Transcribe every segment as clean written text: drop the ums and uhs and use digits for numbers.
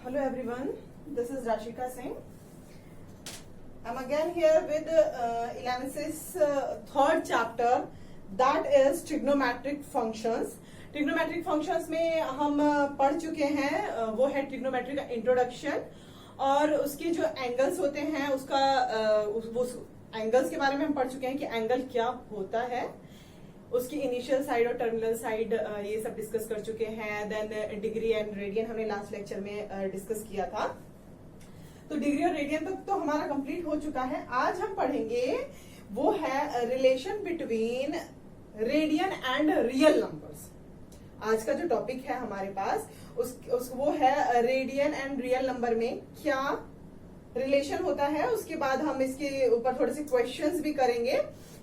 Hello everyone, this is Rashika Singh. I'm again here with 11th third chapter, that is trigonometric functions. Trigonometric functions में हम पढ़ चुके हैं, वो है ट्रिग्नोमेट्री का इंट्रोडक्शन और उसके जो एंगल्स होते हैं उसका उस एंगल्स के बारे में हम पढ़ चुके हैं कि एंगल क्या होता है, उसकी इनिशियल साइड और टर्मिनल साइड ये सब डिस्कस कर चुके हैं. देन डिग्री एंड रेडियन हमने लास्ट लेक्चर में डिस्कस किया था. तो डिग्री और रेडियन तक तो हमारा कंप्लीट हो चुका है. आज हम पढ़ेंगे वो है relation between radian and real numbers. आज का जो टॉपिक है हमारे पास वो है रेडियन एंड रियल नंबर में क्या रिलेशन होता है. उसके बाद हम इसके ऊपर थोड़े से क्वेश्चंस भी करेंगे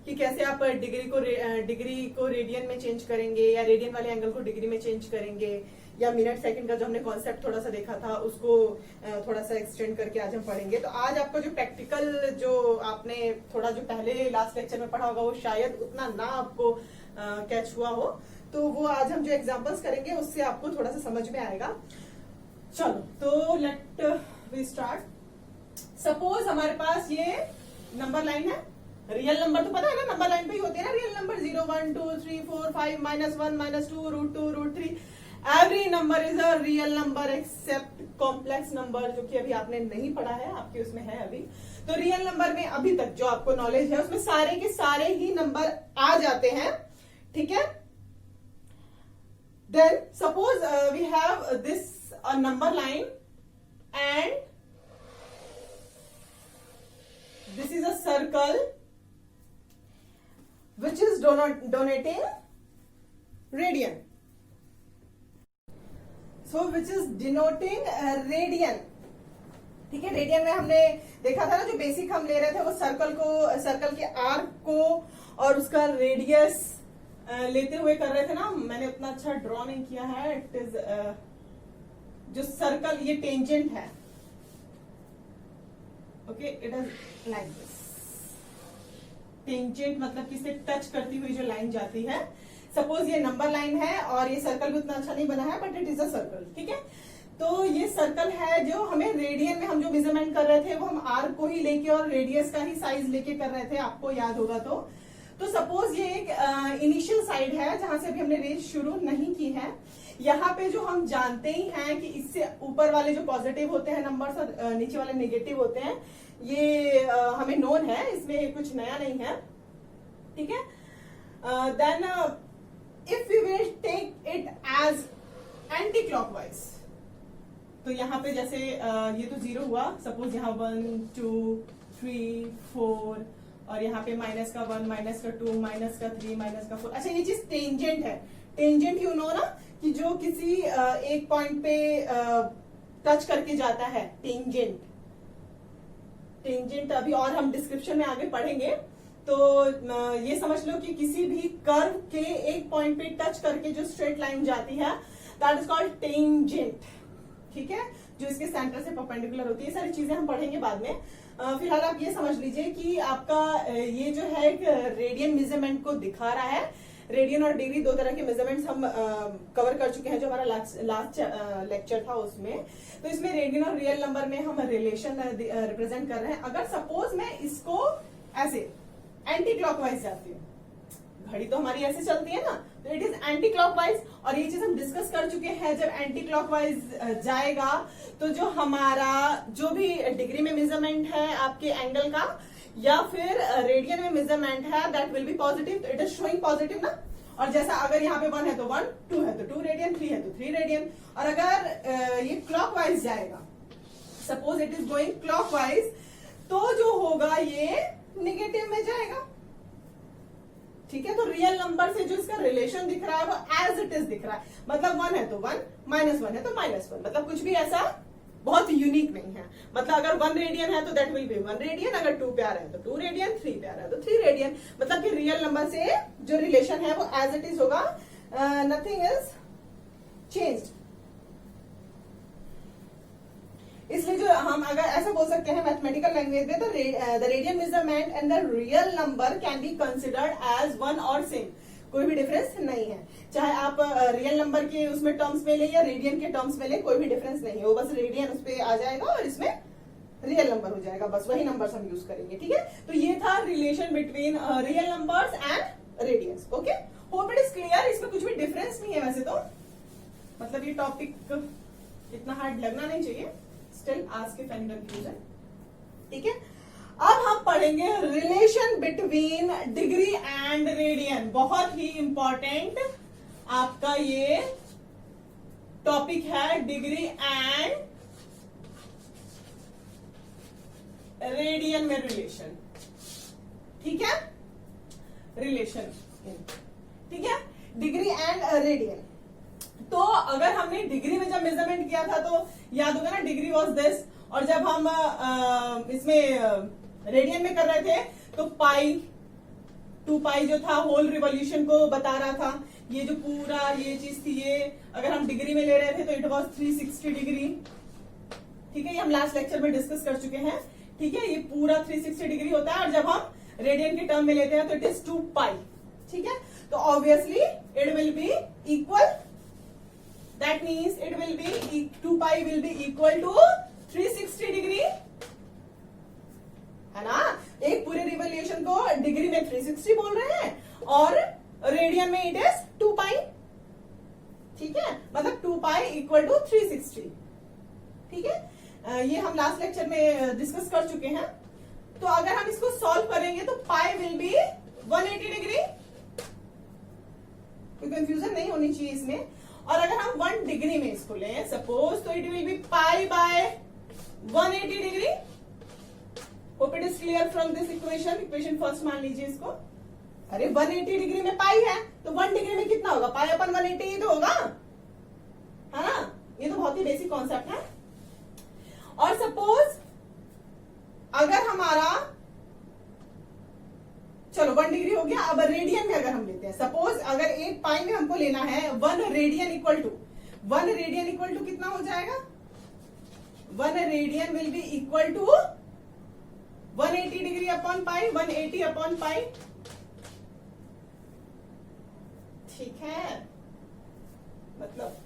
कि कैसे आप डिग्री को रेडियन में चेंज करेंगे या रेडियन वाले एंगल को डिग्री में चेंज करेंगे, या मिनट सेकंड का जो हमने कॉन्सेप्ट थोड़ा सा देखा था उसको थोड़ा सा एक्सटेंड करके आज हम पढ़ेंगे. तो आज आपको जो प्रैक्टिकल जो आपने थोड़ा जो पहले लास्ट लेक्चर में पढ़ा होगा वो शायद उतना ना आपको कैच हुआ हो, तो वो आज हम जो एग्जांपल्स करेंगे उससे आपको थोड़ा सा समझ में आएगा. चलो तो लेट वी स्टार्ट. सपोज हमारे पास ये नंबर लाइन है. रियल नंबर तो पता है ना, नंबर लाइन पे ही होते हैं ना real number. 0 1 2 3 4 5 -1 -2 √2 √3. Every number is a real number except complex number, जो कि अभी आपने नहीं पढ़ा है, आपके उसमें है अभी. तो रियल नंबर में अभी तक जो आपको नॉलेज है उसमें सारे के सारे ही नंबर आ जाते हैं. ठीक है. Then suppose we have this a number line and this is a circle which is denoting radian. So which is denoting radian. ठीक है. रेडियन में हमने देखा था ना, जो बेसिक हम ले रहे थे वो सर्कल के आर्क को और उसका रेडियस लेते हुए कर रहे थे ना. मैंने उतना अच्छा ड्रॉ नहीं किया है. इट इज जो सर्कल ये टेंजेंट है. Okay, it is like this. Tangent मतलब किससे टच करती हुई जो लाइन जाती है. सपोज ये नंबर लाइन है और ये सर्कल भी उतना अच्छा नहीं बना है, but it is a circle. ठीक है. तो ये सर्कल है जो हमें रेडियन में हम जो मेजरमेंट कर रहे थे वो हम आर्क को ही लेके और रेडियस का ही साइज लेके कर रहे थे, आपको याद होगा. तो सपोज ये एक इनिशियल साइड है जहां से अभी हमने रेंज शुरू नहीं की है. यहाँ पे जो हम जानते ही हैं कि इससे ऊपर वाले जो पॉजिटिव होते हैं नंबर्स और नीचे वाले नेगेटिव होते हैं, ये हमें नोन है, इसमें कुछ नया नहीं है. ठीक है. Then if we will take it as anticlockwise, तो यहाँ पे जैसे ये तो 0 हुआ. सपोज यहाँ 1 2 3 4 और यहाँ पे माइनस का 1 माइनस का 2 माइनस का 3 माइनस का 4. अच्छा, ये चीज टेंजेंट है. टेंजेंट यू नो ना, कि जो किसी एक पॉइंट पे टच करके जाता है. टेंजेंट अभी और हम डिस्क्रिप्शन में आगे पढ़ेंगे. तो ये समझ लो कि किसी भी कर्व के एक पॉइंट पे टच करके जो स्ट्रेट लाइन जाती है दैट इज कॉल्ड टेंजेंट. ठीक है. जो इसके सेंटर से परपेंडिकुलर होती है. ये सारी चीजें हम पढ़ेंगे बाद में. फिलहाल आप ये समझ लीजिए कि आपका ये जो है एक रेडियन मेजरमेंट को दिखा रहा है. रेडियन और डिग्री दो तरह के मेजरमेंट्स हम कवर कर चुके हैं जो हमारा लास्ट लेक्चर था उसमें. तो इसमें रेडियन और रियल नंबर में हम रिलेशन रिप्रेजेंट कर रहे हैं. अगर सपोज मैं इसको ऐसे एंटी क्लॉकवाइज जाती हूँ, घड़ी तो हमारी ऐसे चलती है ना, तो इट इज एंटी क्लॉकवाइज. और ये चीज हम डिस्कस कर चुके हैं. जब एंटी क्लॉकवाइज जाएगा तो जो हमारा जो भी डिग्री में मेजरमेंट है आपके एंगल का या फिर रेडियन में मेजरमेंट है दैट विल बी पॉजिटिव. तो इट इज शोइंग पॉजिटिव ना. और जैसा अगर यहाँ पे 1 है तो 1, 2 है तो 2 रेडियन, 3 है तो 3 रेडियन. और अगर ये क्लॉकवाइज जाएगा, suppose it is going clockwise, तो जो होगा ये नेगेटिव में जाएगा. ठीक है. तो रियल नंबर से जो इसका रिलेशन दिख रहा है वो एज इट इज दिख रहा है. मतलब 1 है तो 1, -1 है तो -1. मतलब कुछ भी ऐसा बहुत यूनिक नहीं है. मतलब अगर 1 रेडियन है तो दैट विल बी 1 रेडियन. अगर 2 प्यार है तो 2 रेडियन, 3 प्यार है तो 3 रेडियन. मतलब कि रियल नंबर से जो रिलेशन है वो एज इट इज होगा. Nothing is changed. इसलिए जो हम अगर ऐसा बोल सकते हैं मैथमेटिकल लैंग्वेज में, तो the radian measurement and the real number can be considered as one और सेम. कोई भी डिफरेंस नहीं है। चाहे आप रियल नंबर के उसमें टर्म्स में ले या रेडियन के टर्म्स में ले, कोई भी डिफरेंस नहीं है। वो बस रेडियन उस पे आ जाएगा और इसमें रियल नंबर हो जाएगा, बस वही नंबर्स हम यूज करेंगे। ठीक है, तो ये था relation between real numbers and radians. Okay, hope it is clear. इसमें कुछ भी डिफरेंस नहीं है वैसे तो, मतलब ये टॉपिक इतना हार्ड लगना नहीं चाहिए। Still ask if any confusion. ठीक है, अब हम पढ़ेंगे relation between degree and radian. बहुत ही इंपॉर्टेंट आपका ये टॉपिक है, डिग्री एंड रेडियन में रिलेशन। ठीक है, रिलेशन, ठीक है, डिग्री एंड रेडियन। तो अगर हमने डिग्री में जब मेजरमेंट किया था तो याद होगा ना, डिग्री वाज दिस, और जब हम इसमें रेडियन में कर रहे थे तो पाई, 2 पाई जो था होल रिवॉल्यूशन को बता रहा था। ये जो पूरा ये चीज थी, ये अगर हम डिग्री में ले रहे थे तो इट वाज 360 डिग्री। ठीक है, ये हम लास्ट लेक्चर में डिस्कस कर चुके हैं। ठीक है, ये पूरा 360 डिग्री होता है, और जब हम रेडियन के टर्म में लेते हैं तो इट इज 2 पाई। ठीक है, तो obviously it will be equal, that means it will be 2 pi will be equal to 360 degree, है ना। एक पूरे रिवॉल्यूशन को डिग्री में 360 बोल रहे हैं और रेडियन में इट इज 2 पाई। ठीक है, मतलब 2 पाई इक्वल टू 360। ठीक है, ये हम लास्ट लेक्चर में डिस्कस कर चुके हैं। तो अगर हम इसको सॉल्व करेंगे तो पाई विल बी 180 डिग्री, कोई कंफ्यूजन नहीं होनी चाहिए इसमें। और अगर हम 1 डिग्री में इसको लें सपोज, तो it will be pi by 180 degree. Hope it is clear from this equation. Equation first मान लीजिए इसको। अरे 180 डिग्री में पाई है तो 1 डिग्री में कितना होगा, पाई अपन 180 ही तो होगा, है ना। ये तो बहुत ही बेसिक कॉन्सेप्ट है। और सपोज अगर हमारा, चलो 1 डिग्री हो गया, अब रेडियन में अगर हम लेते हैं, सपोज अगर 1 पाई में हमको लेना है 1 radian equal to, 1 radian equal to कितना हो जाएगा, 1 radian will be equal to 180 degree upon pi, 180 upon pi. ठीक है, मतलब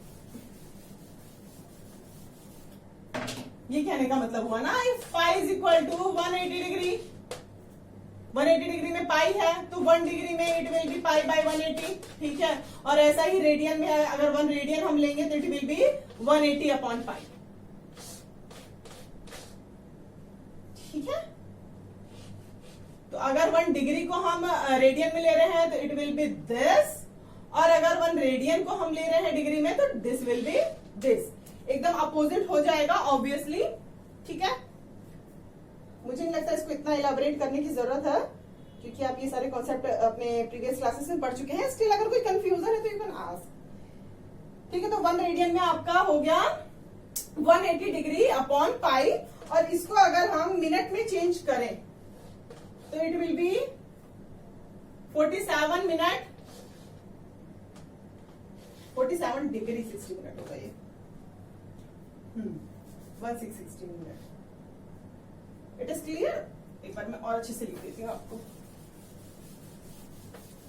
ये कहने का मतलब हुआ ना, if pi is equal to 180 degree, 180 degree में पाई है तो 1 डिग्री में it will be pi by 180। ठीक है, और ऐसा ही रेडियन में अगर 1 रेडियन हम लेंगे तो it will be 180 upon pi. ठीक है, तो अगर 1 डिग्री को हम रेडियन में ले रहे हैं तो इट विल बी दिस, और अगर 1 रेडियन को हम ले रहे हैं डिग्री में तो दिस विल बी दिस। एकदम अपोजिट हो जाएगा ऑब्वियसली। ठीक है, मुझे नहीं लगता इसको इतना इलाबोरेट करने की जरूरत है, क्योंकि आप ये सारे कॉन्सेप्ट अपने प्रीवियस क्लासेस में पढ़ चुके हैं। स्टिल अगर कोई कंफ्यूजन है तो यू कैन आस्क। ठीक है, तो 1 रेडियन में आपका हो गया 180 डिग्री अपॉन पाई, और इसको अगर हम मिनट में चेंज करें तो it will B 47 minute, 47 degree 60 minute होगा ये, 1660 मिनट। It is clear. एक बार मैं और अच्छे से लिख देती हूँ आपको।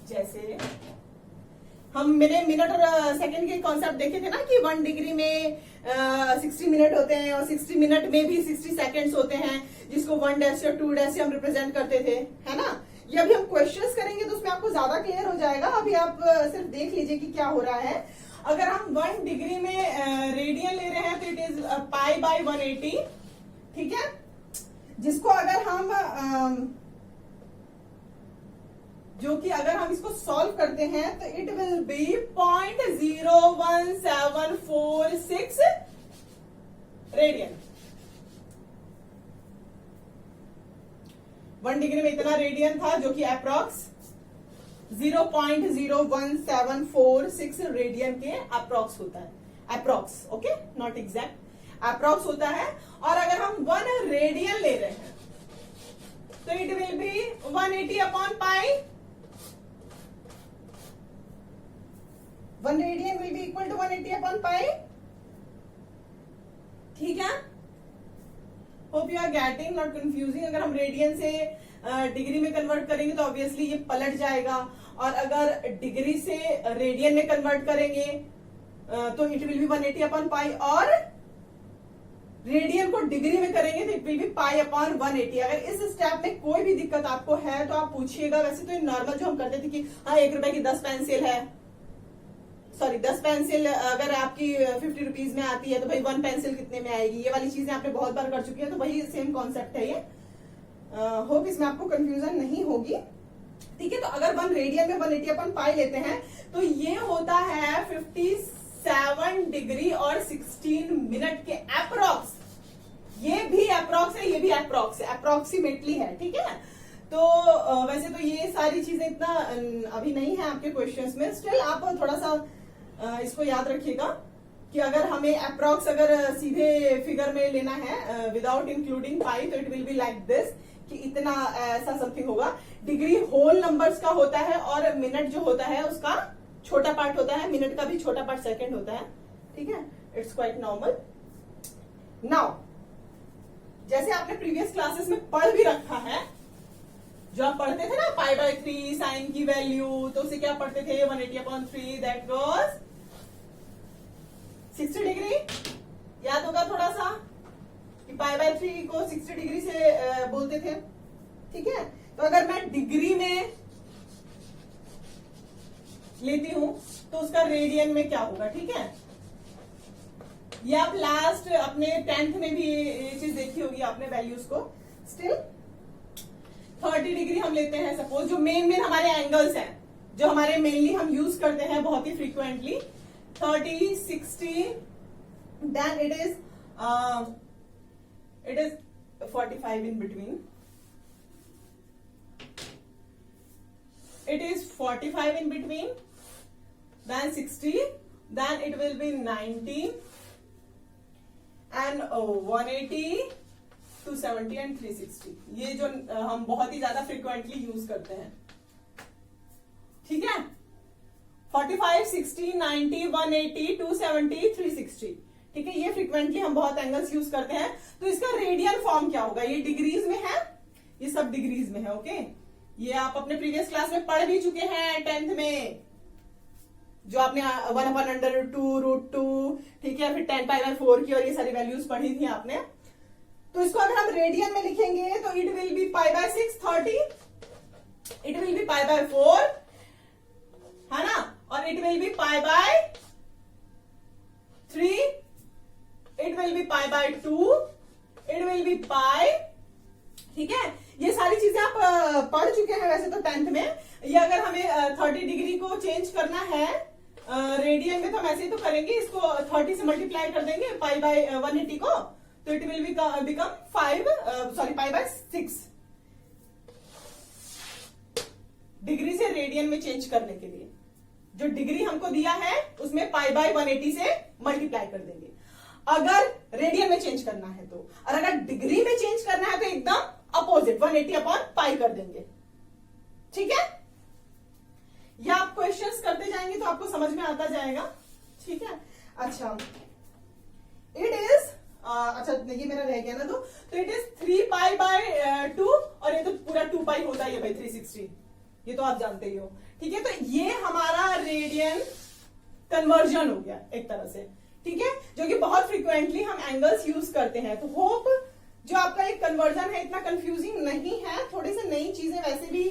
जैसे हम मैंने मिनट और सेकंड के कॉन्सेप्ट देखे थे ना, कि 1 डिग्री में 60 मिनट होते हैं और 60 मिनट में भी 60 सेकंड्स होते हैं, जिसको 1 डैश और 2 डैश से हम रिप्रेजेंट करते थे, है ना। ये अभी हम क्वेश्चंस करेंगे तो उसमें आपको ज्यादा क्लियर हो जाएगा। अभी आप सिर्फ देख लीजिए कि क्या हो रहा है। अगर हम 1 डिग्री में रेडियन ले रहे हैं तो इट इज पाई बाय 180। ठीक है, जिसको अगर हम जो कि अगर हम इसको सॉल्व करते हैं तो it will B 0.01746 radian. 1 degree में इतना रेडियन था, जो कि अप्रॉक्स 0.01746 रेडियन के अप्रॉक्स होता है। Approx, okay, not exact, approx होता है। और अगर हम 1 रेडियन ले रहे हैं तो it will be 180 upon pi. 1 radian will be equal to 180 upon pi. ठीक है, hope you are getting, not confusing. अगर हम रेडियन से डिग्री में कन्वर्ट करेंगे तो ऑब्वियसली ये पलट जाएगा, और अगर डिग्री से रेडियन में कन्वर्ट करेंगे तो इट विल बी 180 अपॉन पाई, और रेडियन को डिग्री में करेंगे तो it will be pi upon 180। अगर इस स्टेप में कोई भी दिक्कत आपको है तो आप पूछिएगा। वैसे तो नॉर्मल जो हम करते थे कि हाँ 1 रुपए की 10 पेंसिल है, सॉरी 10 पेंसिल अगर आपकी 50 रुपीज में आती है तो भाई 1 पेंसिल कितने में आएगी, ये वाली चीजें आपने बहुत बार कर चुकी है, तो वही सेम कॉन्सेप्ट है ये। होप इसमें आपको कंफ्यूजन नहीं होगी, ठीक है। तो अगर 1 रेडियन में 180 अपन पाई लेते हैं तो ये होता है 57 डिग्री और 16 मिनट के अप्रोक्स। ये भी अप्रोक्स है, ये भी अप्रोक्स है, अप्रोक्सीमेटली है, ठीक है। तो वैसे तो ये सारी चीजें इतना अभी नहीं है आपके क्वेश्चंस में, स्टिल आप थोड़ा सा इसको याद रखिएगा कि अगर हमें अप्रोक्स अगर सीधे फिगर में लेना है विदाउट इंक्लूडिंग पाई तो it will be like this, कि इतना ऐसा समथिंग होगा। डिग्री होल नंबर्स का होता है और मिनट जो होता है उसका छोटा पार्ट होता है, मिनट का भी छोटा पार्ट सेकंड होता है, ठीक है। It's quite normal. नाउ जैसे आपने प्रीवियस क्लासेस में पढ़ भी रखा है, जो आप पढ़ते थे ना पाई बाय 3 साइन की वैल्यू, तो उसे क्या पढ़ते थे 180 अपॉन 3 दैट वाज 60 डिग्री। याद होगा थोड़ा सा कि पाई बाय 3 को 60 डिग्री से बोलते थे, ठीक है। तो अगर मैं डिग्री में लेती हूं तो उसका रेडियन में क्या होगा, ठीक है। ये आप लास्ट अपने 10th में भी ये चीज देखी होगी आपने वैल्यूज को। स्टिल 30 डिग्री हम लेते हैं सपोज, जो मेन हमारे एंगल्स हैं, जो हमारे मेनली हम यूज करते हैं बहुत ही frequently, 30, 60, then it is 45 in between. It is 45 in between, then 60, then it will be 90, and 180, 270 and 360. ये जो हम बहुत ही ज्यादा फ्रीक्वेंटली यूज करते हैं, ठीक है। 45, 60, 90, 180, 270, 360, ठीक है। ये फ्रीक्वेंटली हम बहुत एंगल्स यूज करते हैं। तो इसका रेडियन फॉर्म क्या होगा, ये डिग्रीज में है, ये सब डिग्रीज में है, ओके। ये आप अपने प्रीवियस क्लास में पढ़ भी चुके हैं 10th में, जो आपने 1/√2, ठीक है, फिर 10π/4 की और ये सारी वैल्यूज पढ़ी थी आपने। तो इसको अगर हम रेडियन में लिखेंगे तो it will be π/6 30, it will be π/4, है ना, और it will be π/3, it will be π/2, it will be pi, ठीक है। ये सारी चीजें आप पढ़ चुके हैं वैसे तो 10th में। ये अगर हमें 30 डिग्री को चेंज करना है रेडियन में तो हम ऐसे ही तो करेंगे, इसको 30 से मल्टीप्लाई कर देंगे π/180 को, तो इट विल बिकम π/6 डिग्री से रेडियन में चेंज करने के लिए जो डिग्री हमको दिया है उसमें π/180 से मल्टीप्लाई कर देंगे अगर रेडियन में चेंज करना है तो, और अगर डिग्री में चेंज करना है तो एकदम अपोजिट 180 अपॉन पाई कर देंगे, ठीक है। या आप क्वेश्चंस करते जाएंगे तो आपको समझ में आता जाएगा, ठीक है। अच्छा इट इज अच्छा ये मेरा रह गया ना, तो इट इज 3π/2 और ये तो पूरा 2π होता है भाई 360, ये तो आप जानते ही हो, ठीक है। तो ये हमारा रेडियन कन्वर्जन हो गया एक तरह से, ठीक है, जो कि बहुत फ्रीक्वेंटली हम एंगल्स यूज करते हैं। तो होप जो आपका एक कन्वर्जन है इतना कंफ्यूजिंग नहीं है। थोड़ी सी नई चीजें वैसे भी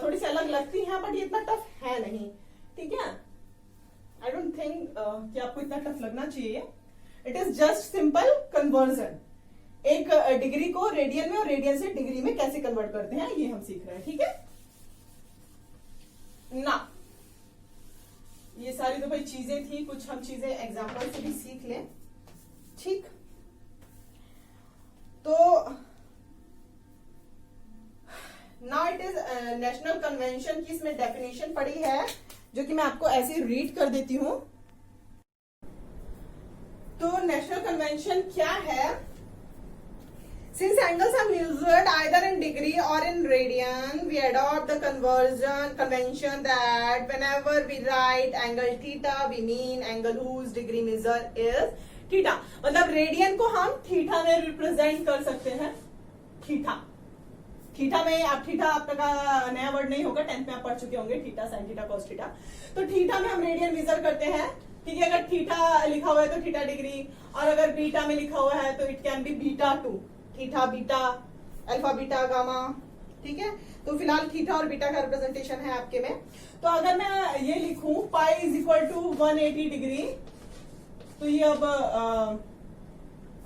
थोड़ी सी अलग लगती हैं, बट ये इतना टफ है नहीं, ठीक है। आई डोंट थिंक कि आपको इतना टफ लगना चाहिए। It is just simple conversion, एक डिग्री को रेडियन में और रेडियन से डिग्री में कैसे कन्वर्ट करते हैं ये हम सीख रहे हैं, ठीक है ना। ये सारी तो भाई चीजें थी, कुछ हम चीजें एग्जाम्पल से भी सीख लें, ठीक। तो now it is national convention की इसमें डेफिनेशन पड़ी है जो कि मैं आपको ऐसे रीड कर देती हूं। तो नेशनल कन्वेंशन क्या है? Since angles are measured either in degree or in radian, we adopt the convention that whenever we write angle theta, we mean angle whose degree measure is theta. मतलब radian को हम theta में represent कर सकते हैं, theta, theta में आप theta आपका नया वर्ड नहीं होगा, 10th में आप पढ़ चुके होंगे theta, sine theta, cos theta. तो थीटा में हम रेडियन मेजर करते हैं, ठीक है। अगर थीटा लिखा हुआ है तो थीटा डिग्री, और अगर बीटा में लिखा हुआ है तो it can be beta 2, theta beta, alpha beta gamma, ठीक है। तो फिलहाल थीटा और बीटा का रिप्रेजेंटेशन है आपके में। तो अगर मैं ये लिखूं pi is equal to 180 degree, तो ये अब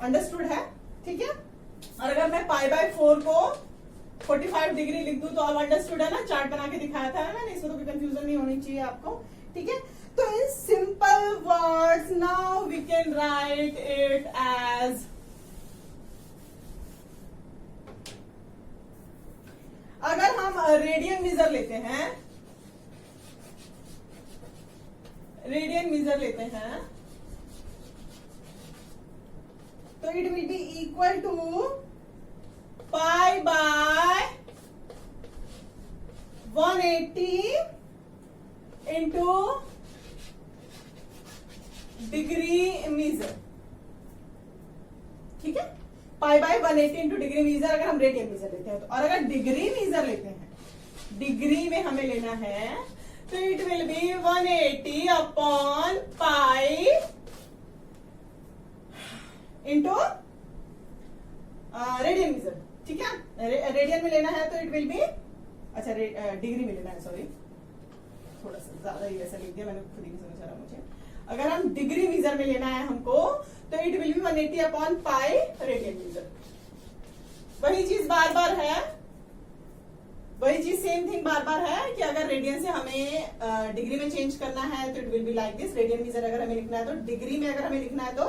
अंडरस्टूड है, ठीक है। और अगर मैं पाई बाय 4 को 45 डिग्री लिख दूं तो अब अंडरस्टूड है ना, चार्ट बना के दिखाया था मैंने, इसमें तो कोई कंफ्यूजन नहीं होनी चाहिए आपको, ठीक है। तो in simple words now we can write it as, अगर हम रेडियन मीजर लेते हैं, रेडियन मीजर लेते हैं तो it will be equal to pi by 180 into degree measure, ठीक है। Pi by 180 into degree measure अगर हम रेडियन मीजर लेते हैं तो, और अगर डिग्री मीजर लेते हैं, डिग्री में हमें लेना है तो it will be 180 upon pi into radian measure, ठीक है। रेडियन में लेना है तो इट विल बी, अच्छा डिग्री में लेना है, सॉरी थोड़ा सा ज्यादा ही ऐसा लिख दिया मैंने, खुद ही समझ आ रहा मुझे। अगर हम डिग्री मीजर में लेना है हमको तो it will be 180 upon pi radian measure. वही चीज बार बार है, वही चीज सेम थिंग बार बार है कि अगर रेडियन से हमें डिग्री में चेंज करना है तो it will be like this. Radian measure अगर हमें लिखना है तो डिग्री में अगर हमें लिखना है तो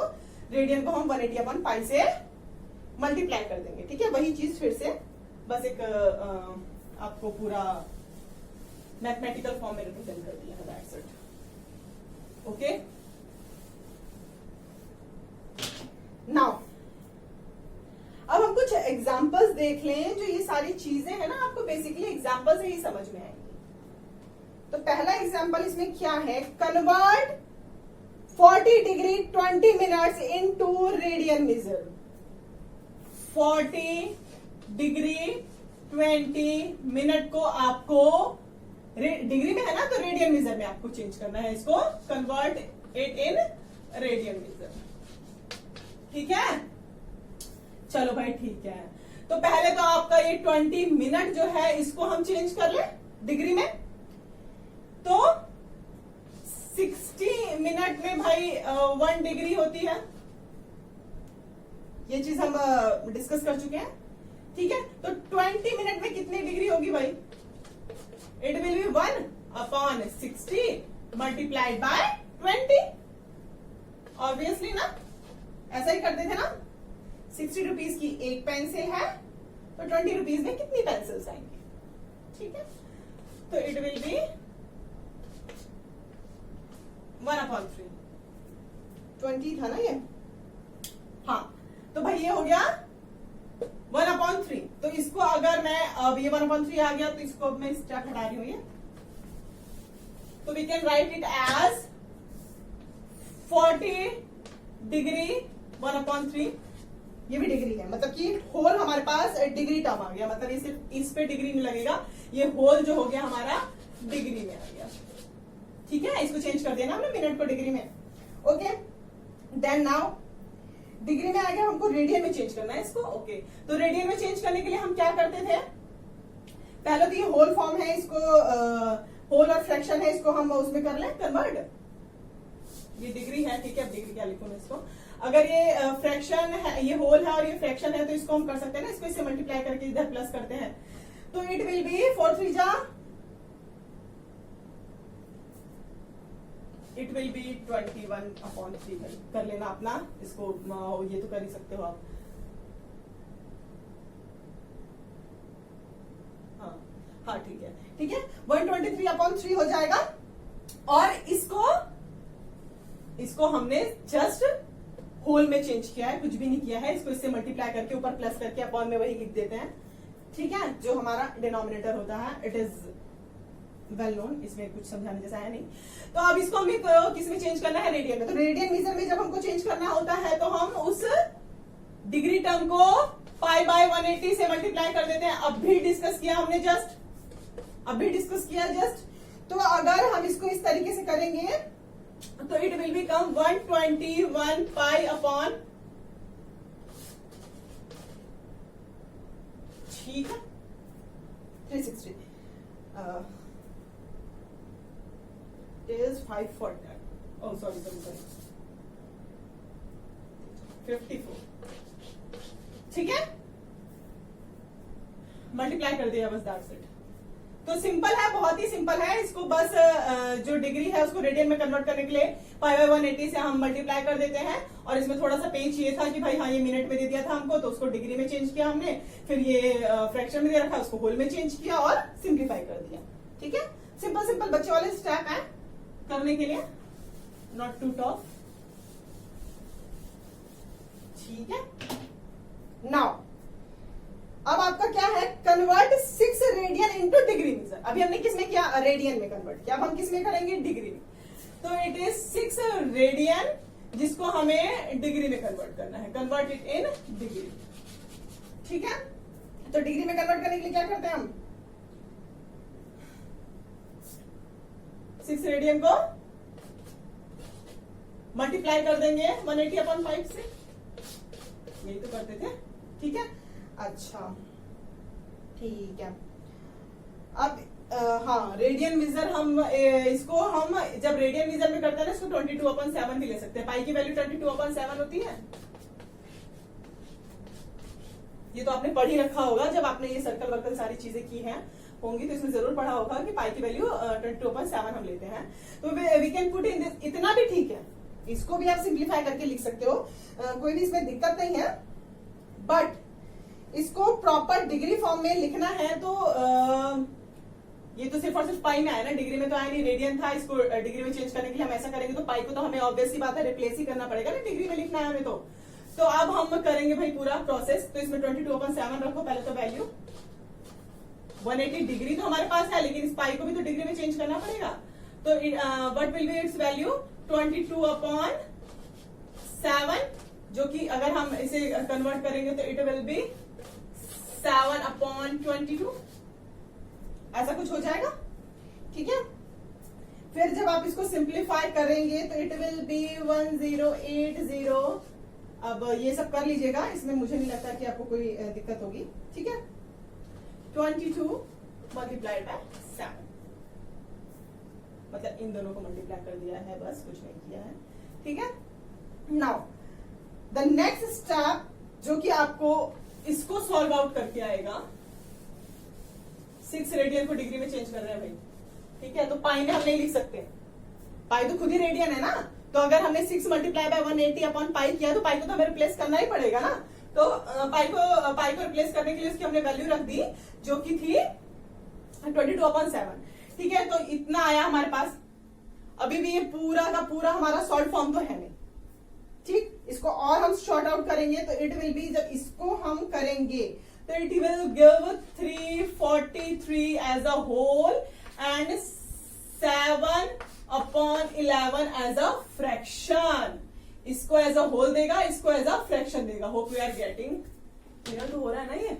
रेडियन को हम 180 अपॉन पाई से मल्टीप्लाई कर देंगे, ठीक है। वही चीज फिर से बस एक आपको पूरा मैथमेटिकल फॉर्म में रिप्रेजेंट कर दिया है, दैट्स इट, ओके। नाउ अब हम कुछ एग्जांपल्स देख लें, जो ये सारी चीजें हैं ना आपको बेसिकली एग्जांपल से ही समझ में आएंगी। तो पहला एग्जांपल इसमें क्या है, convert 40 degree 20 minutes into radian measure. 40 degree 20 minute को आपको डिग्री में है ना, तो रेडियन मीजर में आपको चेंज करना है, इसको convert it in radian measure, ठीक है। चलो भाई ठीक है, तो पहले तो आपका ये 20 मिनट जो है इसको हम चेंज कर ले डिग्री में, तो 60 मिनट में भाई 1 डिग्री होती है, ये चीज हम डिस्कस कर चुके हैं, ठीक है। तो 20 मिनट में कितनी डिग्री होगी भाई, it will B 1 upon 60 multiplied by 20, obviously ना, ऐसा ही करते थे ना। 60 रुपीज की एक पेंसिल है तो 20 रुपीज में कितनी पेंसिल्स आएंगी, ठीक है। तो इट विल बी 1/3, 20 था ना ये, हाँ। तो भाई ये हो गया 1/3। तो इसको अगर मैं अब ये 1/3 आ गया तो इसको अब मैं स्टेप हटा रही हूं ये, तो we can write it as 40 degree 1/3। ये भी डिग्री है, मतलब कि होल हमारे पास डिग्री टर्म आ गया, मतलब ये सिर्फ इस पे डिग्री नहीं लगेगा, ये होल जो हो गया हमारा डिग्री में आ गया, ठीक है। इसको चेंज कर देना हमने मिनट को डिग्री में, ओके। देन नाउ डिग्री में आ गया, हमको रेडियन में चेंज करना है इसको, ओके। तो रेडियन में चेंज करने के लिए हम क्या करते थे, पहले तो ये होल फॉर्म है, इसको होल और फ्रैक्शन है, इसको हम उसमें कर लें कन्वर्ट। ये डिग्री है, ठीक है। अब डिग्री क्या लिखूं मैं इसको, अगर ये फ्रैक्शन है, ये होल है और ये फ्रैक्शन है, तो इसको हम कर सकते हैं ना, इसको इससे मल्टीप्लाई करके इधर प्लस करते हैं, तो इट विल बी 4 3 जा, इट विल बी 21/3 कर लेना अपना इसको, ये तो कर ही सकते हो आप, हाँ हाँ ठीक है, ठीक है। 123/3 हो जाएगा, और इसको हमने जस्ट होल में चेंज किया है, कुछ भी नहीं किया है, इसको इससे मल्टीप्लाई करके ऊपर प्लस करके अपॉन में वही लिख देते हैं, ठीक है। जो हमारा डिनोमिनेटर होता है, इट इज वेल नोन, इसमें कुछ समझाने जैसा है नहीं। तो अब इसको हमें किस में चेंज करना है, रेडियन में। तो रेडियन मीजर में जब हमको चेंज करना होता है तो हम उस डिग्री टर्म को पाई बाय 180 से मल्टीप्लाई कर देते हैं। अब भी डिस्कस किया हमने जस्ट, तो अगर हम इसको इस तरीके से करेंगे तो it will become 121 pi upon, ठीक है, 360 is 540, oh sorry 54, ठीक है, मल्टीप्लाई कर दिया बस, दैट्स इट। तो सिंपल है, बहुत ही सिंपल है। इसको बस जो डिग्री है उसको रेडियन में कन्वर्ट करने के लिए पाई बाय 180 से हम मल्टीप्लाई कर देते हैं। और इसमें थोड़ा सा पेज चाहिए था कि भाई हाँ ये मिनट में दे दिया था हमको, तो उसको डिग्री में चेंज किया हमने, फिर ये फ्रैक्शन में दे रखा उसको होल में चेंज किया और सिंप्लीफाई कर दिया। ठीक है, सिंपल बच्चे वाले स्टेप है करने के लिए, नॉट टू टफ। ठीक है, नाउ अब आपका क्या है, convert 6 radian into degree metre. अभी हमने किसमें किया, रेडियन में कन्वर्ट किया, अब हम किसमें करेंगे, डिग्री में। तो इट इज 6 रेडियन जिसको हमें डिग्री में कन्वर्ट करना है, कन्वर्ट इट इन डिग्री। ठीक है, तो डिग्री में कन्वर्ट करने के लिए क्या करते हैं हम, 6 रेडियन को मल्टीप्लाई कर देंगे 180/5 से, यही तो करते थे। ठीक है, अच्छा ठीक है। अब हाँ, रेडियन मीजर हम इसको हम जब रेडियन मीजर में करते हैं ना, इसको 22/7 भी ले सकते हैं। पाई की वैल्यू 22/7 होती है, ये तो आपने पढ़ ही रखा होगा जब आपने ये सर्कल वर्कल सारी चीजें की हैं होंगी, तो इसमें जरूर पढ़ा होगा कि पाई की वैल्यू 22/7 हम लेते हैं। तो we can put in this, इतना भी ठीक है, इसको भी आप सिंप्लीफाई करके लिख सकते हो, कोई भी इसमें दिक्कत नहीं है। बट इसको प्रॉपर डिग्री फॉर्म में लिखना है तो ये तो सिर्फ और सिर्फ पाई में आया ना, डिग्री में तो आया नहीं, रेडियन था, इसको डिग्री में चेंज करने के लिए हम ऐसा करेंगे तो पाई को तो हमें ऑब्वियसली बात है रिप्लेस ही करना पड़ेगा ना, डिग्री में लिखना है हमें। तो अब हम करेंगे भाई पूरा प्रोसेस। तो इसमें 22/7 रखो पहले तो वैल्यू, 180 डिग्री तो हमारे पास है, लेकिन इस पाई को भी तो डिग्री में चेंज करना पड़ेगा। तो what will be it's value, 22/7, जो कि अगर हम इसे कन्वर्ट करेंगे तो इट विल बी 7/22, ऐसा कुछ हो जाएगा। ठीक है, फिर जब आप इसको सिंप्लीफाई करेंगे तो इट विल बी 1080। अब ये सब कर लीजिएगा, इसमें मुझे नहीं लगता कि आपको कोई दिक्कत होगी। ठीक है, 22 मल्टीप्लाइड बाय 7, मतलब इन दोनों को मल्टीप्लाई कर दिया है, बस कुछ नहीं किया है। ठीक है, नाउ द नेक्स्ट स्टेप जो कि आपको इसको सॉल्व आउट करके आएगा, 6 रेडियन को डिग्री में चेंज कर रहे हैं भाई। ठीक है, तो पाई में हम नहीं लिख सकते, पाई तो खुद ही रेडियन है ना, तो अगर हमने 6 मल्टीप्लाई बाय 180/पाई किया तो पाई को तो हमें रिप्लेस करना ही पड़ेगा ना। तो पाई को रिप्लेस करने के लिए उसकी हमने वैल्यू रख दी जो कि थी 22/7। ठीक है, तो इतना आया हमारे पास। अभी भी ये पूरा का पूरा हमारा सॉल्व फॉर्म तो है नहीं। ठीक, इसको और हम शॉर्ट आउट करेंगे तो इट विल बी, जब इसको हम करेंगे तो it will give 343 as a whole and 7/11 as a fraction. इसको एज अ होल देगा, इसको एज अ फ्रैक्शन देगा। Hope we are getting clear. तो हो रहा है ना ये,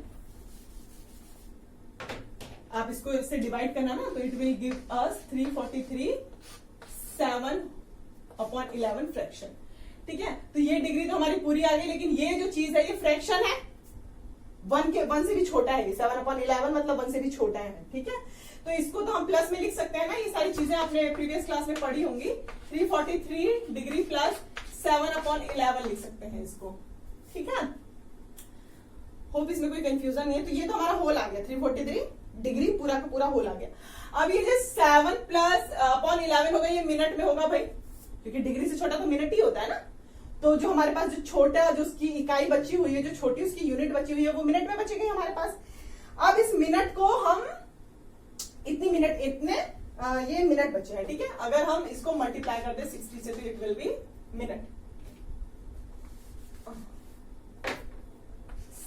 आप इसको इससे डिवाइड करना ना, तो it will give us 343 7/11 fraction. ठीक है, तो ये डिग्री तो हमारी पूरी आ गई, लेकिन ये जो चीज है ये फ्रैक्शन है, 1 से भी छोटा है, 7/11 मतलब 1 से भी छोटा है। ठीक है, तो इसको तो हम प्लस में लिख सकते हैं ना, ये सारी चीजें आपने प्रीवियस क्लास में पढ़ी होंगी। 343 डिग्री प्लस 7/11 लिख सकते हैं इसको। ठीक है, होप इसमें कोई कंफ्यूजन नहीं है। तो ये तो हमारा होल आ गया, 343 डिग्री पूरा का पूरा होल आ गया। अब ये जो 7/11 होगा, ये मिनट में होगा भाई, क्योंकि डिग्री से छोटा तो मिनट ही होता है ना। तो जो हमारे पास जो छोटा, जो उसकी इकाई बची हुई है, जो छोटी उसकी यूनिट बची हुई है, वो मिनट में बचेगी हमारे पास। अब इस मिनट को हम इतनी मिनट, इतने ये मिनट बचे हैं। ठीक है, अगर हम इसको मल्टीप्लाई कर दे 60 से तो it will B minute.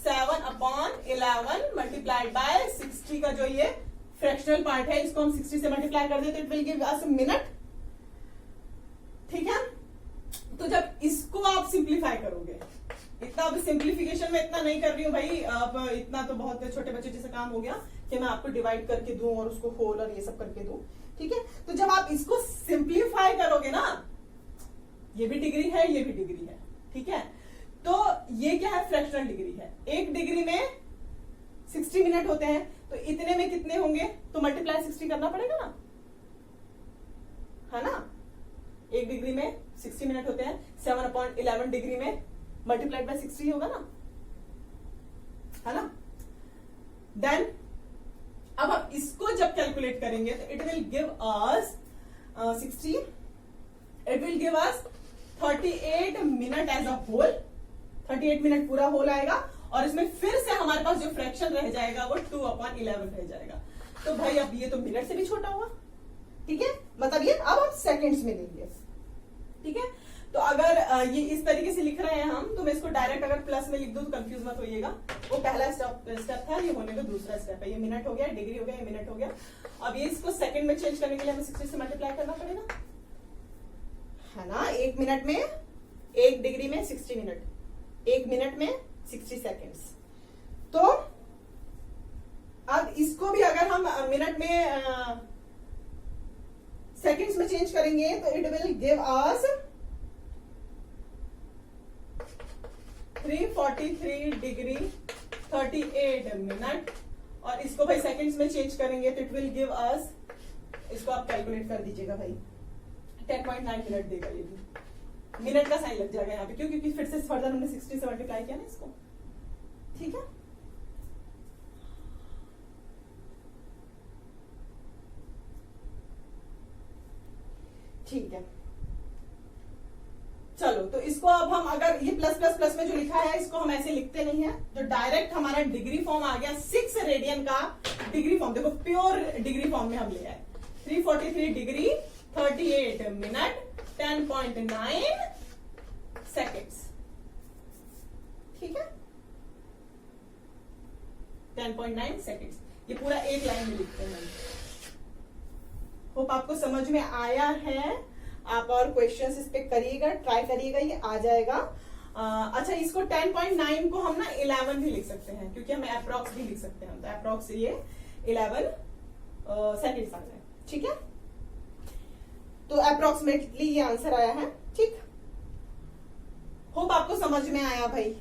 7/11 multiplied by 60 का जो ये फ्रैक्शनल पार्ट है, इसको हम 60 से मल्टीप्लाई कर दे तो it will give us minute. ठीक है, तो जब इसको आप सिंप्लीफाई करोगे, इतना अब सिंप्लीफिकेशन में इतना नहीं कर रही हूँ भाई, अब इतना तो बहुत छोटे बच्चे जैसे काम हो गया कि मैं आपको डिवाइड करके दूं और उसको होल और ये सब करके दूं, ठीक है। तो जब आप इसको सिंप्लीफाई करोगे ना, ये भी डिग्री है, ये भी डिग्री है, ठीक है। तो ये क्या है, फ्रैक्शनल डिग्री है। 1 डिग्री में 60 मिनट होते हैं, तो इतने में कितने होंगे, तो मल्टीप्लाई 60 करना पड़ेगा ना, है ना। 1 डिग्री में 60 मिनट होते हैं, 7/11 डिग्री में मल्टीप्लाइड बाय 60 होगा ना, है ना। देन अब हम इसको जब कैलकुलेट करेंगे तो it will give us 60, it will give us 38 minute as a whole, 38 minute पूरा होल आएगा, और इसमें फिर से हमारे पास जो फ्रैक्शन रह जाएगा वो 2/11 रह जाएगा। तो भाई अब ये तो मिनट से भी छोटा हुआ, ठीक है। मतलब ये अब हम सेकंड्स में लेंगे, ठीक है। तो अगर ये इस तरीके से लिख रहे हैं हम, तो मैं इसको डायरेक्ट अगर प्लस में लिख दूं तो कंफ्यूज मत होइएगा। वो पहला स्टेप था, ये होने का दूसरा स्टेप है। ये मिनट हो गया, डिग्री हो गया, ये मिनट हो गया। अब ये इसको सेकंड में चेंज करने के लिए हमें 60 से मल्टीप्लाई करना पड़ेगा, है ना। 1 मिनट में, 1 डिग्री में 60 मिनट, 1 मिनट में 60 सेकेंड्स। तो अब इसको भी अगर हम मिनट में सेकेंड्स में चेंज करेंगे तो it will give us 343 degree 38 minute, और इसको भाई सेकंड्स में चेंज करेंगे तो इट विल गिव अस, इसको आप कैलकुलेट कर दीजिएगा भाई, 10.9 मिनट देगा। ये भी मिनट का साइन लग जाएगा यहाँ पे, क्योंकि फिर से फर्दर हमने 60 से मल्टीप्लाई किया ना इसको, ठीक है। ठीक है, चलो। तो इसको अब हम अगर ये प्लस प्लस प्लस में जो लिखा है इसको हम ऐसे लिखते नहीं है, जो डायरेक्ट हमारा डिग्री फॉर्म आ गया 6 रेडियन का डिग्री फॉर्म, देखो प्योर डिग्री फॉर्म में हम ले आए। 343 डिग्री 38 मिनट 10.9 सेकेंड्स, ठीक है। 10.9 सेकेंड्स, ये पूरा एक लाइन में लिखते हैं। होप आपको समझ में आया है। आप और क्वेश्चंस इस पे करिएगा, ट्राई करिएगा, ये आ जाएगा। अच्छा, इसको 10.9 को हम ना 11 भी लिख सकते हैं, क्योंकि हमें अप्रॉक्स भी लिख सकते हैं, तो अप्रॉक्स ये 11 सेकेंड्स आ जाए, ठीक है। तो अप्रोक्सीमेटली ये आंसर आया है, ठीक। होप आपको समझ में आया भाई।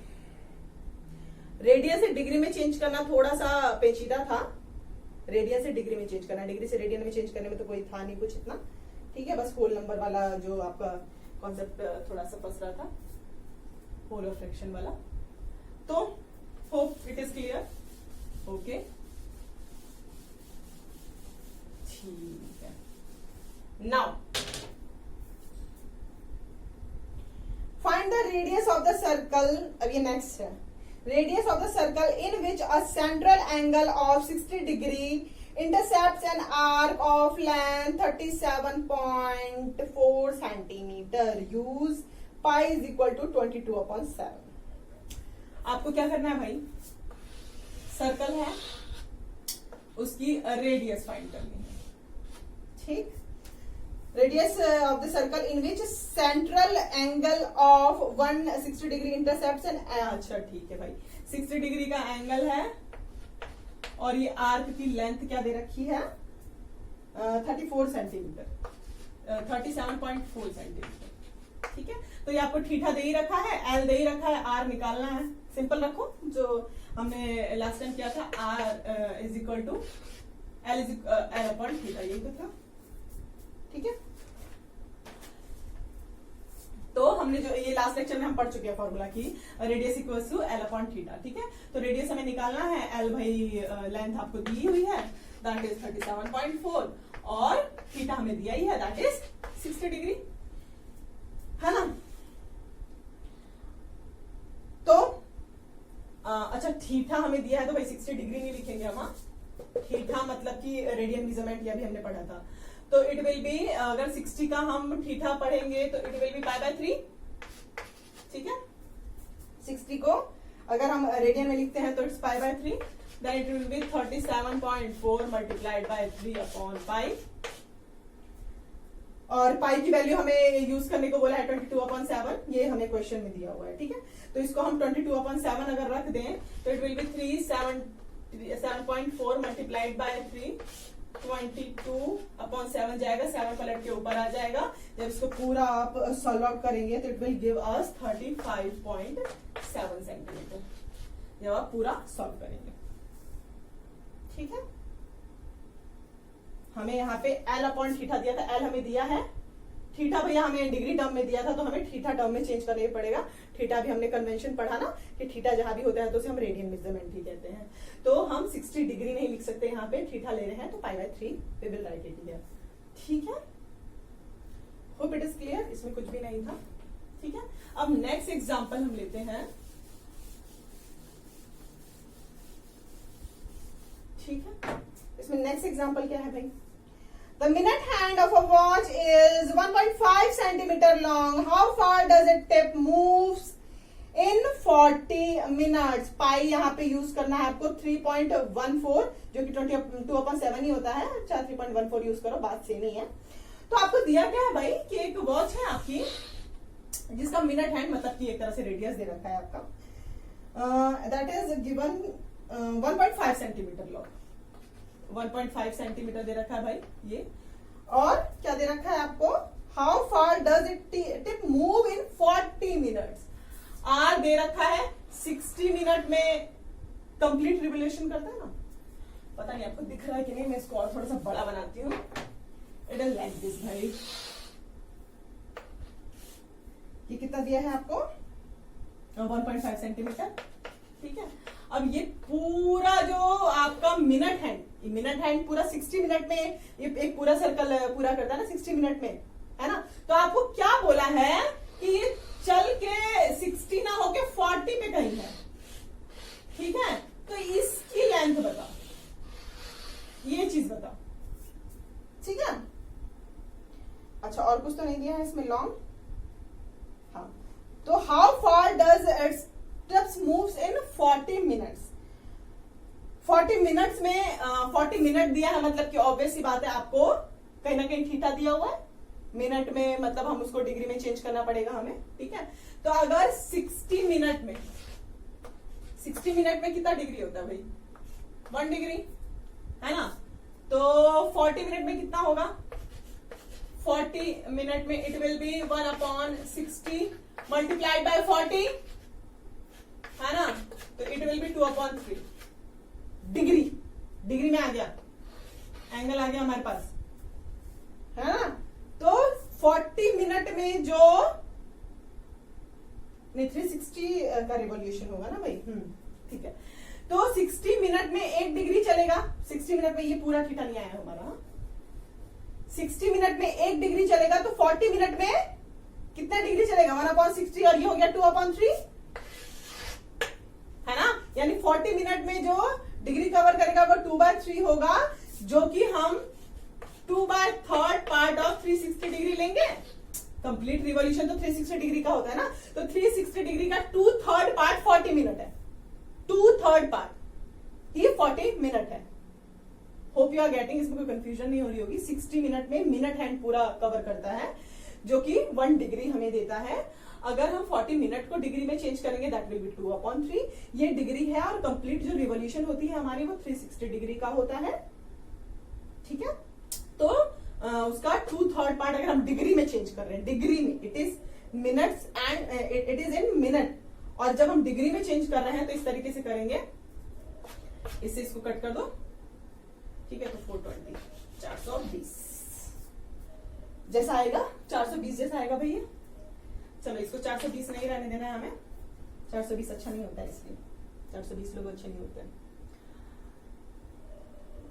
रेडियन से डिग्री में चेंज करना थोड़ा सा पेचीदा था, रेडियन से डिग्री में चेंज करना, डिग्री से रेडियन में चेंज करने में तो कोई था नहीं कुछ इतना, ठीक है। बस होल नंबर वाला जो आपका कॉन्सेप्ट थोड़ा सा फंस रहा था, होल और फ्रैक्शन वाला। तो hope it is clear, okay, ठीक है। Now find the radius of the circle, अब ये नेक्स्ट है। Radius of the circle in which a central angle of 60 degree intercepts an arc of length 37.4 centimeter. Use pi is equal to 22/7. आपको क्या करना है भाई, सर्कल है, उसकी रेडियस फाइंड करनी है, ठीक। Radius of the circle in which central angle of 160 degree intercepts an, अच्छा ठीक है भाई, 60 डिग्री का एंगल है, और ये आर्क की लेंथ क्या दे रखी है, 34 सेंटीमीटर, 37.4 सेंटीमीटर, ठीक है। तो ये आपको थीटा दे ही रखा है, एल दे ही रखा है, आर निकालना है। सिंपल रखो, जो हमने लास्ट टाइम किया था, r is equal to l upon theta, यही तो था, ठीक है। तो हमने जो ये लास्ट लेक्चर में हम पढ़ चुके हैं फॉर्मूला की, radius equals to l upon theta, ठीक है। तो रेडियस हमें निकालना है, एल भाई लेंथ आपको दी हुई है, दैट इज 37.4, और थीटा हमें दिया ही है, दैट इज 60 डिग्री, है ना। तो अच्छा, थीटा हमें दिया है तो भाई 60 डिग्री नहीं लिखेंगे हम, थीटा मतलब कि रेडियन मेजरमेंट, ये भी हमने पढ़ा था। तो इट विल बी, अगर 60 का हम थीटा पढ़ेंगे तो इट विल बी π/3, ठीक है। 60 को अगर हम रेडियन में लिखते हैं तो it's π/3, then it will be 37.4 multiplied by 3/π, और पाई की वैल्यू हमें यूज करने को बोला है 22/7, ये हमें क्वेश्चन में दिया हुआ है, ठीक है। तो इसको हम 22/7 अगर रख दें तो it will B 7.4 multiplied by 3, 22/7 जाएगा, 7 पलट के ऊपर आ जाएगा। जब इसको पूरा आप सॉल्व आउट करेंगे तो it will give us 35.7 centimetre, जब आप पूरा सॉल्व करेंगे, ठीक है। हमें यहाँ पे L/θ दिया था, L हमें दिया है, थीटा भैया हमें डिग्री टर्म में दिया था, तो हमें थीटा टर्म में चेंज करना ही पड़ेगा। थीटा भी हमने कन्वेंशन पढ़ा ना कि थीटा जहां भी होता है तो उसे हम रेडियन मेजरमेंट ही कहते हैं। तो हम 60 डिग्री नहीं लिख सकते, यहाँ पे थीटा ले रहे हैं तो π/3 we will write it here, ठीक है। होप इट इज क्लियर, इसमें कुछ भी नहीं था, ठीक है। अब नेक्स्ट एग्जांपल हम लेते हैं, ठीक है। इसमें नेक्स्ट एग्जांपल क्या है भाई? The minute hand of a watch is 1.5 centimeter long. How far does it tip moves in 40 minutes? पाई यहाँ पे यूज करना है आपको 3.14, जो कि 22/7 ही होता है। अच्छा 3.14 यूज करो, बात सेम ही है। तो आपको दिया क्या है भाई कि एक वॉच है आपकी जिसका मिनट हैंड मतलब कि एक तरह से रेडियस दे रखा है आपका, that is given 1.5 centimetre long, 1.5 centimetre दे रखा है भाई ये। और क्या दे रखा है आपको? How far does it tip move in 40 minutes. R दे रखा है 60 मिनट में कंप्लीट रिवोल्यूशन करता है ना, पता नहीं आपको दिख रहा है कि नहीं, मैं इसको और थोड़ा सा बड़ा बनाती हूँ। इट इज लाइक दिस भाई, ये कितना दिया है आपको? 1.5 सेंटीमीटर, ठीक है। अब ये पूरा जो आपका मिनट हैंड पूरा 60 मिनट में ये एक पूरा सर्कल पूरा करता है ना 60 मिनट में, है ना। तो आपको क्या बोला है कि ये चल के 60 ना होके 40 पे कहीं है, ठीक है। तो इसकी लेंथ बताओ, ये चीज बताओ, ठीक है। अच्छा और कुछ तो नहीं दिया है इसमें लॉन्ग, हाँ। तो how far does it's tips moves in 40 minutes. 40 minutes में 40 मिनट दिया है, मतलब कि ऑब्वियस सी बात है आपको कहीं ना कहीं थीटा दिया हुआ है। मिनट में मतलब हम उसको डिग्री में चेंज करना पड़ेगा हमें, ठीक है। तो अगर 60 मिनट में कितना डिग्री होता है भाई? 1 डिग्री, है ना। तो 40 मिनट में कितना होगा? 40 मिनट में it will B 1/60 multiplied by 40, है ना। तो इट विल बी 2/3 डिग्री में आ गया, एंगल आ गया हमारे पास, है ना। तो 40 मिनट में जो नहीं 360 का रिवॉल्यूशन होगा ना भाई, ठीक है। तो 60 मिनट में 1 डिग्री चलेगा, 60 मिनट में ये पूरा थीटा नहीं आया हमारा, 60 मिनट में 1 डिग्री चलेगा, तो 40 मिनट में कितना डिग्री चलेगा? 1/60, और ये हो गया 2/3, है ना। यानी 40 मिनट में जो डिग्री कवर करेगा वो 2/3 होगा, जो कि हम 2/3 पार्ट ऑफ 360 डिग्री लेंगे। कंप्लीट रिवॉल्यूशन तो 360 डिग्री का होता है ना, तो 360 डिग्री का 2/3 पार्ट 40 मिनट है, 2/3 पार्ट ये 40 मिनट है। होप यू आर गेटिंग, इसमें कोई कंफ्यूजन नहीं हो रही होगी। 60 मिनट में मिनट हैंड पूरा कवर करता है, जो कि 1 डिग्री हमें देता है। अगर हम 40 मिनट को डिग्री में चेंज करेंगे दैट विल बी 2/3, ये डिग्री है। और कंप्लीट जो रिवॉल्यूशन होती है हमारी वो 360 डिग्री का होता है, ठीक है। तो उसका 2/3 पार्ट अगर हम डिग्री में चेंज कर रहे हैं, डिग्री में it is minutes and it is in minute, और जब हम डिग्री में चेंज कर रहे हैं तो इस तरीके से करेंगे, इससे इसको कट कर दो, ठीक है। तो 420 420 जैसा आएगा, 420 जैसा आएगा भैया। चलो इसको 420 नहीं रहने देना है हमें, 420 अच्छा नहीं होता है, इसलिए 420 लोग अच्छे नहीं होते हैं।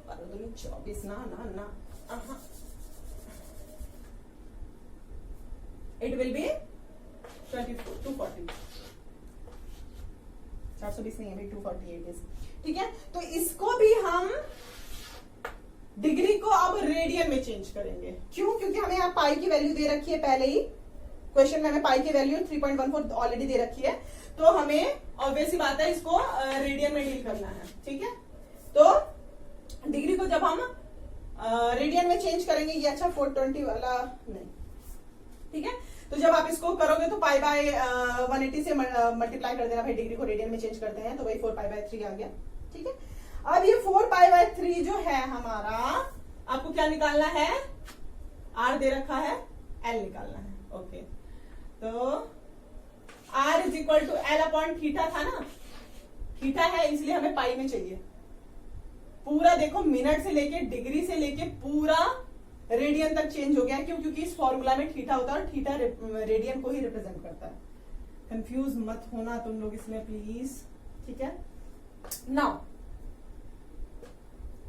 24 ना इट विल बी 240, 420 नहीं है भाई, 248, ठीक है। तो इसको भी हम डिग्री को अब रेडियन में चेंज करेंगे। क्यों? क्योंकि हमें यहाँ पाई की वैल्यू दे रखी है, पहले ही क्वेश्चन में हमें पाई की वैल्यू 3.14 ऑलरेडी दे रखी है, तो हमें ऑब्वियस ही बात है इसको रेडियन में डील करना है, ठीक है। तो डिग्री को जब हम रेडियन में चेंज करेंगे, ये अच्छा 420 वाला नहीं, ठीक है। तो जब आप इसको करोगे तो पाई बाय 180 से मल्टीप्लाई कर देना भाई, डिग्री को रेडियन में चेंज करते हैं तो वही 4 पाई बाय 3 आ गया, ठीक है। अब ये 4 पाई बाय 3 जो है हमारा, आपको क्या निकालना है, आर दे रखा है, एल निकालना है, ओके। तो r is equal to l upon theta था ना, थीटा है इसलिए हमें पाई में चाहिए। पूरा देखो मिनट से लेके डिग्री से लेके पूरा रेडियन तक चेंज हो गया, क्यों? क्योंकि इस फॉर्मूला में थीटा होता है और थीटा रेडियन को ही रिप्रेजेंट करता है। कंफ्यूज मत होना तुम लोग इसमें प्लीज, ठीक है। नाउ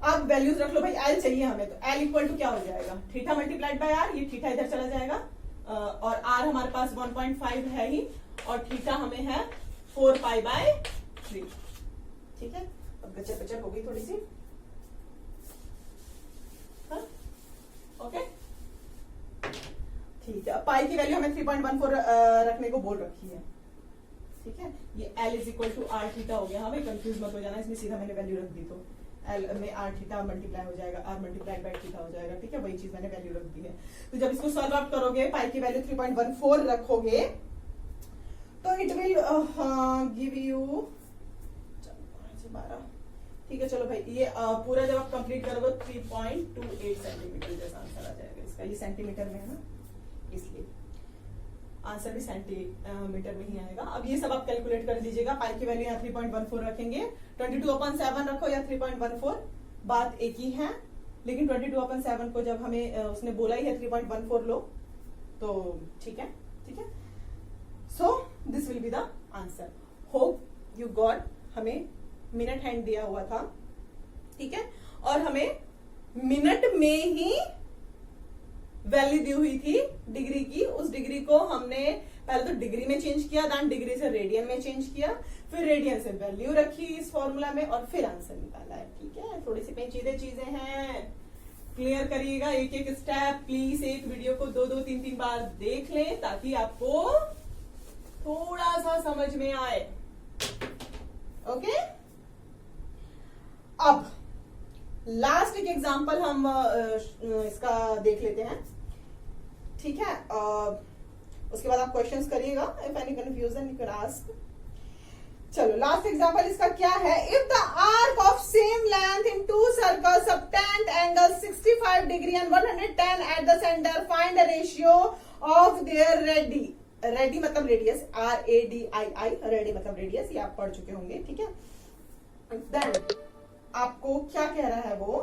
अब वैल्यूज रख लो भाई, एल चाहिए हमें, तो एल इक्वल टू क्या हो जाएगा, थीटा मल्टीप्लाइड बाय आर, ये थीटा इधर चला जाएगा और आर हमारे पास 1.5 है ही, और थीटा हमें है 4 पाई बाय 3, ठीक है। अब गचर पचर हो गई थोड़ी सी, ओके, ठीक है। अब पाई की वैल्यू हमें 3.14 रखने को बोल रखी है, ठीक है। ये l is equal to r theta हो गया। हाँ भाई कंफ्यूज मत हो जाना, इसमें सीधा मैंने वैल्यू रख दी, तो एल में आर थीटा मल्टीप्लाई हो जाएगा, आर मल्टीप्लाई बाय थीटा हो जाएगा, ठीक है। वही चीज मैंने वैल्यू रख दी है। तो जब इसको सॉल्व आउट करोगे, पाई की वैल्यू 3.14 रखोगे तो इट विल गिव यू 12, ठीक है। चलो भाई ये पूरा जब आप कंप्लीट करोगे 3.28 सेंटीमीटर जैसा आंसर आ जाएगा इसका। ये सेंटीमीटर में है ना, इसलिए आंसर भी सेंटीमीटर में ही आएगा। अब ये सब आप कैलकुलेट कर लीजिएगा। पाई की वैल्यू यहाँ 3.14 रखेंगे, 22/7 रखो या 3.14, बात एक ही है। लेकिन 22/7 को जब हमें उसने बोला ही है 3.14 लो, तो ठीक है, ठीक है। So this will be the answer. Hope you got. हमें मिनट हैंड दिया हुआ था, ठीक है, और हमें मिनट में ही वैल्यू दी हुई थी डिग्री की। उस डिग्री को हमने पहले तो डिग्री में चेंज किया, देन डिग्री से रेडियन में चेंज किया, फिर रेडियन से वैल्यू रखी इस फॉर्मूला में और फिर आंसर निकाला है, ठीक है। थोड़ी सी पेचीदे चीजें हैं, क्लियर करिएगा एक एक स्टेप। प्लीज एक वीडियो को 2-2, 3-3 बार देख लें ताकि आपको थोड़ा सा समझ में आए, ओके। अब लास्ट एक एग्जांपल हम इसका देख लेते हैं, ठीक है। उसके बाद आप क्वेश्चंस करिएगा, if any confusion you can ask. चलो लास्ट एग्जांपल इसका क्या है, if the arc of same length in to circles subtend angle 65 degree and 110 at the centre, find the ratio of their ready. Ready मतलब radius, RADII, ready मतलब radius, ये आप पढ़ चुके होंगे, ठीक है। देन आपको क्या कह रहा है वो,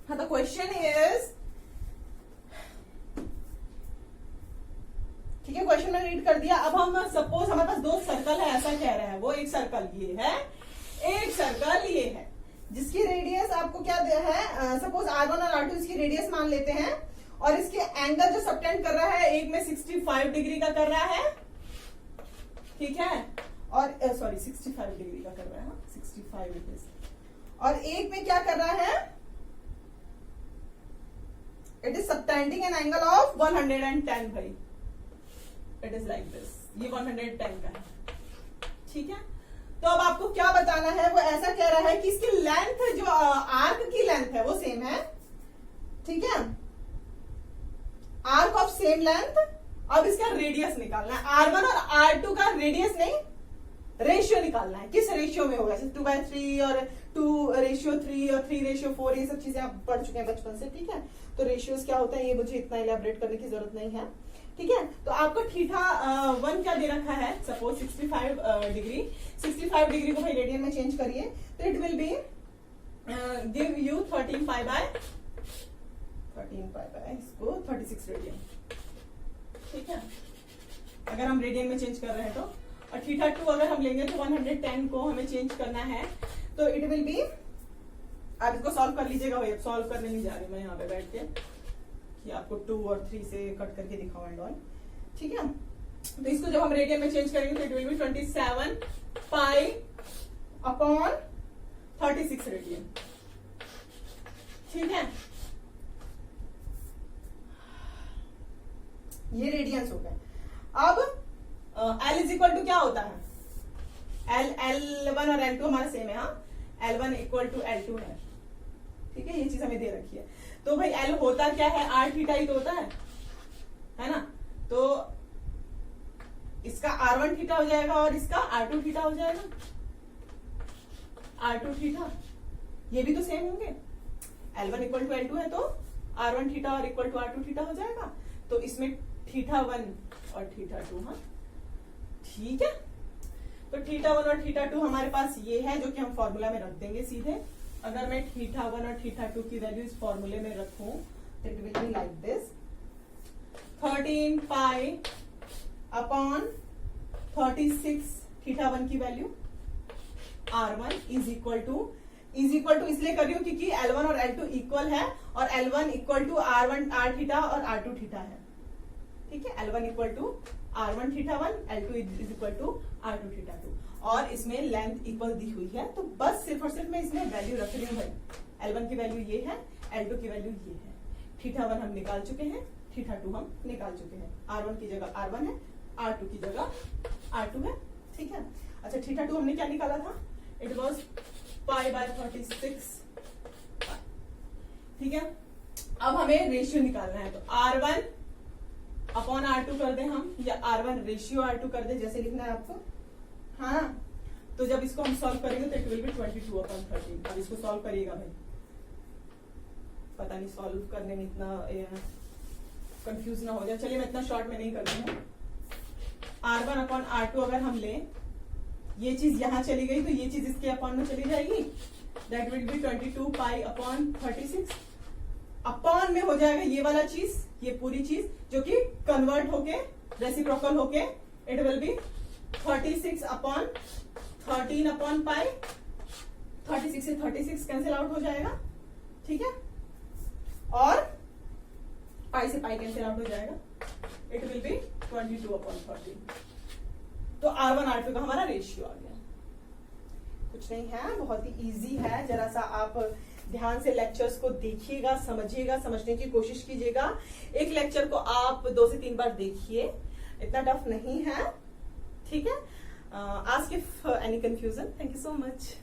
हाँ, द क्वेश्चन इज, ठीक है, क्वेश्चन मैंने रीड कर दिया। अब हम सपोज हमारे पास 2 सर्कल है, ऐसा कह रहा है वो। एक सर्कल ये है, एक सर्कल ये है, जिसकी रेडियस आपको क्या है, सपोज R1 और R2 इसकी रेडियस मान लेते हैं, और इसके एंगल जो सबटेंड कर रहा है, एक में 65 डिग्री का कर रहा है, ठीक है, और सॉरी 65 डिग्री का कर रहा है, 65 इट इज, और एक में क्या कर रहा है, it is subtending an angle of 110 भाई, इट इज लाइक दिस, ये 110 का है, ठीक है। तो अब आपको क्या बताना है, वो ऐसा कह रहा है कि इसकी लेंथ, जो आर्क की लेंथ है वो सेम है, ठीक है, आर्क ऑफ सेम लेंथ। अब इसका रेडियस निकालना है, R1 और R2 का रेडियस नहीं, रेशियो निकालना है। किस रेशियो में होगा, 2/3 और 2:3 और 3:4, ये सब चीजें आप पढ़ चुके हैं बचपन से, ठीक है। तो रेशियोज क्या होता है ये मुझे इतना इलेबोरेट करने की जरूरत नहीं है, ठीक है। तो आपको थीटा 1 क्या दे रखा है, सपोज 65 डिग्री, 65 डिग्री को भाई रेडियन में चेंज करिए, तो it will B give you 13 pi by इसको 36 रेडियन, ठीक है, अगर हम रेडियन में चेंज कर रहे हैं तो। और थीटा 2 अगर हम लेंगे तो 110 को हमें चेंज करना है, तो इट विल बी, आप इसको सॉल्व कर लीजिएगा भाई। अब सॉल्व करने नहीं जा रही मैं यहाँ पे बैठ के कि आपको 2 और 3 से कट करके दिखाऊं एंड ऑल, ठीक है। तो इसको जब हम रेडियन में चेंज करेंगे तो it will B 27 pi upon 36 radian, ठीक है। ये रेडियंस हो गए। अब L इज इक्वल टू क्या होता है, L1 और L2 हमारा सेम है, हाँ, L1 इक्वल टू L2 है, ठीक है, ये चीज हमें दे रखी है। तो भाई L होता क्या है, आर थीटा ही तो होता है ना, तो इसका R1 थीटा हो जाएगा और इसका R2 थीटा हो जाएगा, R2 थीटा, ये भी तो सेम होंगे, L1 इक्वल टू L2 है तो R1 थीटा और इक्वल टू R2 थीटा हो जाएगा, तो इसमें θ1 और θ2, हाँ ठीक है। तो θ1 और θ2 हमारे पास ये है जो कि हम फॉर्मूला में रख देंगे सीधे। अगर मैं θ1 और θ2 की वैल्यू इस फॉर्मूले में रखूं तो it will be like this, 13 pi upon 36 θ1 की value, R1 is equal to इसलिए कर रही हूं क्योंकि L1 और L2 इक्वल है और L1 equal to R1 R theta और R2 थीटा है, ठीक है, L1 equal to R1 θ1, L2 is equal to R2 θ2, और इसमें लेंथ इक्वल दी हुई है, तो बस सिर्फ और सिर्फ मैं इसमें वैल्यू रख रही हूँ भाई, L1 की वैल्यू ये है, L2 की वैल्यू ये है, θ1 हम निकाल चुके हैं, θ2 हम निकाल चुके हैं, R1 की जगह R1 है, R2 की जगह R2 है, ठीक है। अच्छा, θ2 हमने क्या निकाला था, इट वॉज पाई बाय 36, ठीक है। अब हमें रेशियो निकालना है, तो R1 अपॉन R2 कर दें हम, या R1 रेशियो R2 कर दें, जैसे लिखना है आपको, हाँ। तो जब इसको हम सॉल्व करेंगे तो इट विल बी 22 अपॉन 13। अब इसको सॉल्व करिएगा भाई, पता नहीं सॉल्व करने में इतना कंफ्यूज ना हो जाए, चलिए मैं इतना शॉर्ट में नहीं करती हूँ। R1 अपॉन R2 अगर हम लें, ये चीज यहां चली गई तो ये चीज इसके अपॉन में चली जाएगी, that will be 22 pi upon 36, upon में हो जाएगा ये वाला चीज, ये पूरी चीज जो कि कन्वर्ट होके रेसिप्रोकल होके it will B 36 upon 13 upon pi, 36 से 36 कैंसिल आउट हो जाएगा, ठीक है, और पाई से पाई कैंसिल आउट हो जाएगा, इट विल बी 22 अपॉन 13। तो R1 R2 का हमारा रेशियो आ गया। कुछ नहीं है, बहुत ही इजी है, जरा सा आप ध्यान से लेक्चर्स को देखिएगा, समझिएगा, समझने की कोशिश कीजिएगा। एक लेक्चर को आप 2 से 3 बार देखिए, इतना टफ नहीं है, ठीक है। Ask if any confusion. Thank you so much.